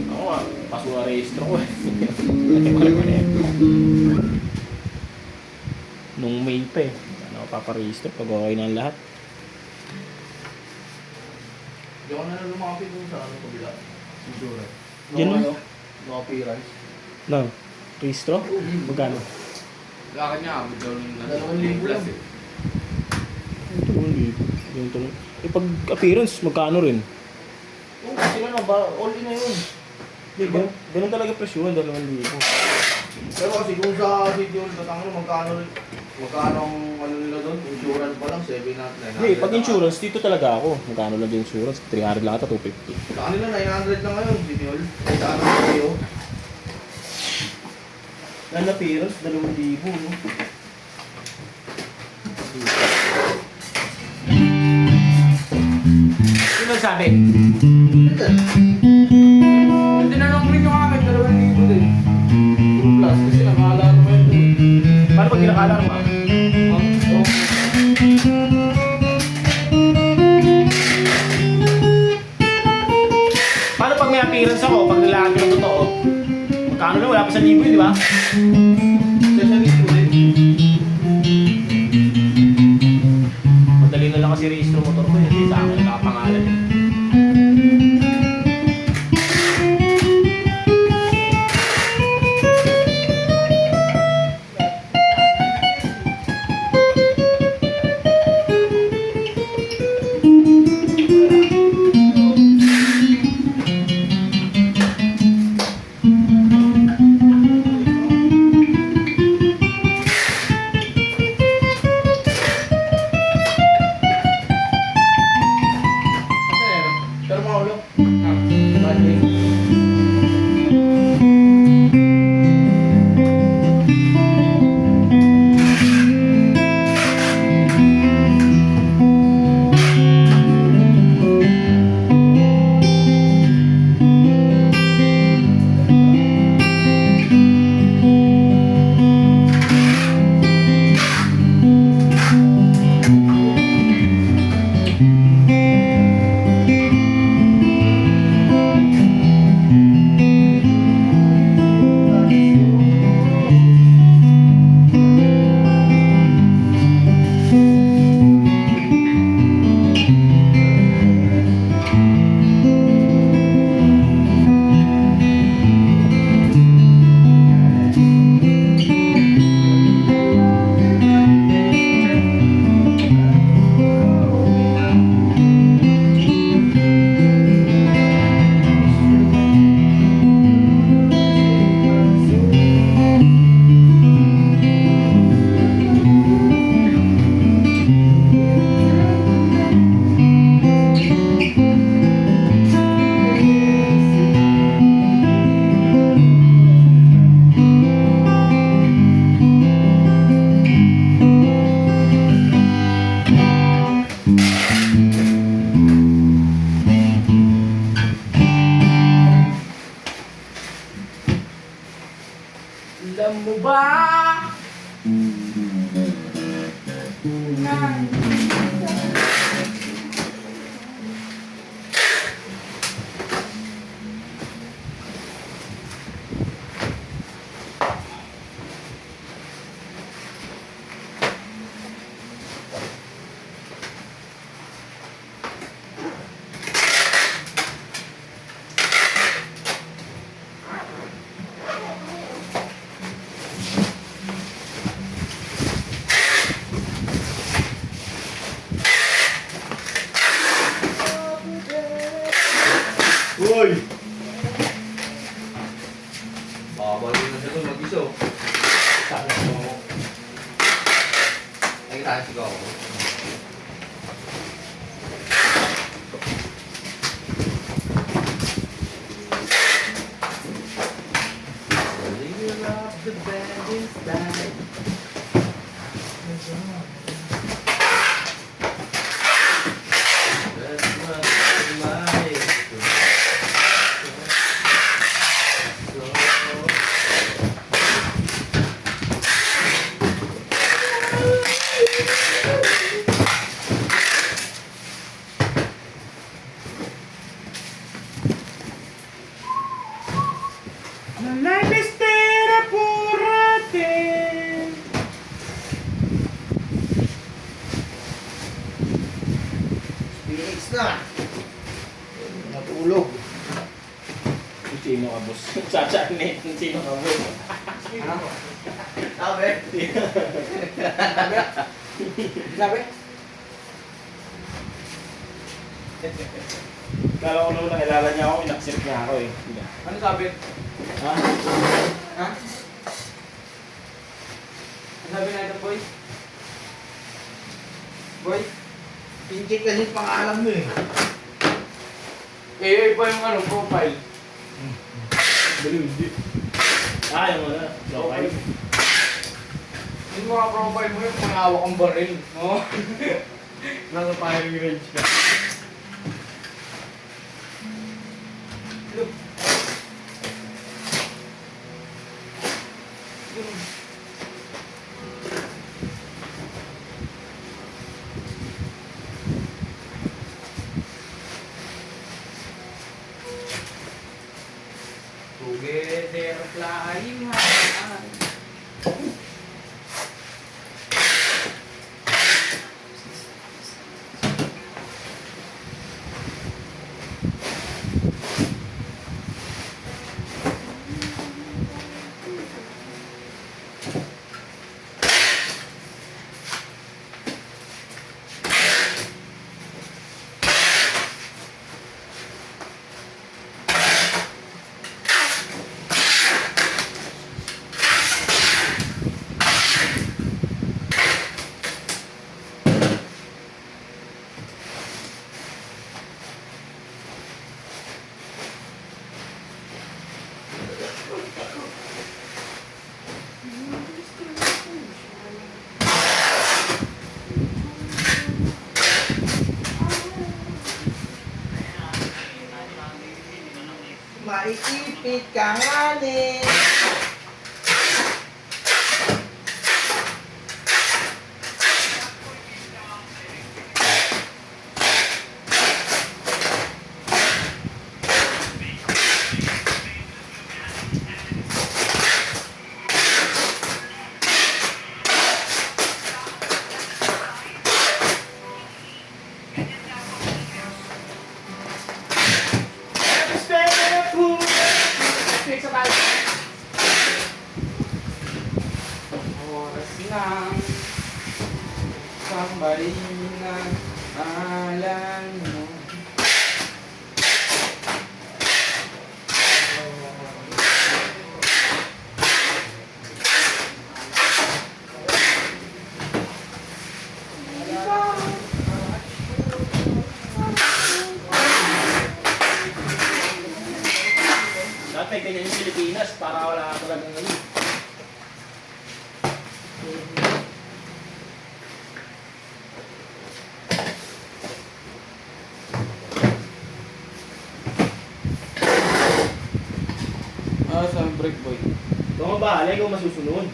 Ako nga, paso na rehistro ko eh. Nung May pa eh. Ano ako paparehistro pag okay na ang lahat. Hindi ko na lumapit dun sa ano kabila. Insurance. Yan No, lang. ano? No appearance. No. Rehistro? Magkano? Lakad niya, abot daw ng 2,000 lang. Ito yung tulong. Eh pag appearance, magkano rin? Oo, kasi ano ba, all in na yun. Hindi, ganun talaga presyo, 2,000. Pero kasi kung sa City Hall, magkano ang ano nila doon? Insurance pa lang, 700. Hindi, pag insurance, dito talaga ako. Magkano lang yung insurance? 300 lang ata, 250. Sa kanila, 900 lang ngayon, City Hall. Ay, sa ano kayo? Ang appearance, 2,000, no? Sino nagsabi? Hindi na lang rin yung akin, 2,000 din. Plus, kasi naka-alarma yun doon. Paano pag kinakalarma? Paano pag may appearance ako, pag lalaki ng totoo? Magkano na? Wala pa sa libo yun, di ba? Specialist ko din. Madali na lang kasi rehistro motor ko, hindi sa akin nakapangalan. Pero maulo. Alam mo ba? Uy! Babalik na siya doon, mag-iso. Sabi ko, Ay, tayo sigaw ako. The band is died. That's what my alis na. Natulog. Kung sino ka, boss? Sasanin kung sino ka, boss. Ano? Sabi? Sabi? Kala ko nung nakilala niya ako, inaccept niya ako eh. Hindi. Ano sabi? Ha? Ha? Ano sabi na ito, boy? Boy? Pinchik kasi yung pangalan mo eh. Eh, iba yung ano, profile. Hindi. Ah, yung mga local. Yung mga profile mo yung mga hawak ang baril. No? Nasa firing range ka. Look. Together flying high. Maiipit ka nga ni. Oras lang somebody na alam mo. Dati ganyan yung Pilipinas, para wala talagang ano. Ah, sa break boy. Ikaw nga bahala, ikaw masusunod.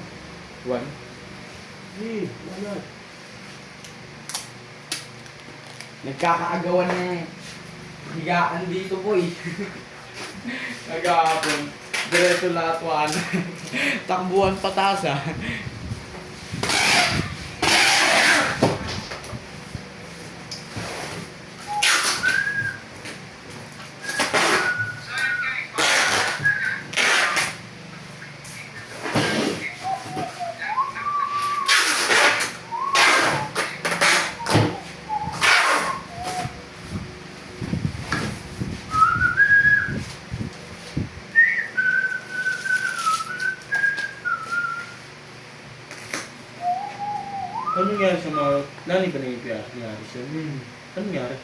One. Hey, wala. Nagkakaagawan ng higaan dito boy. Nagkakapon. Diretso latuan. Takbuhan patas ah. Ano nangyari sa mga... Nani ba nangyari siya? Ano nangyari?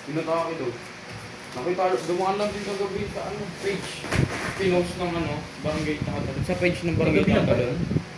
Pinatake daw. Nakita, dumaan lang din kagabi sa ano, page. Pinost ng ano, barangay Tahatalon. Sa page ng barangay Nagabi na ba Tahatalon. yun?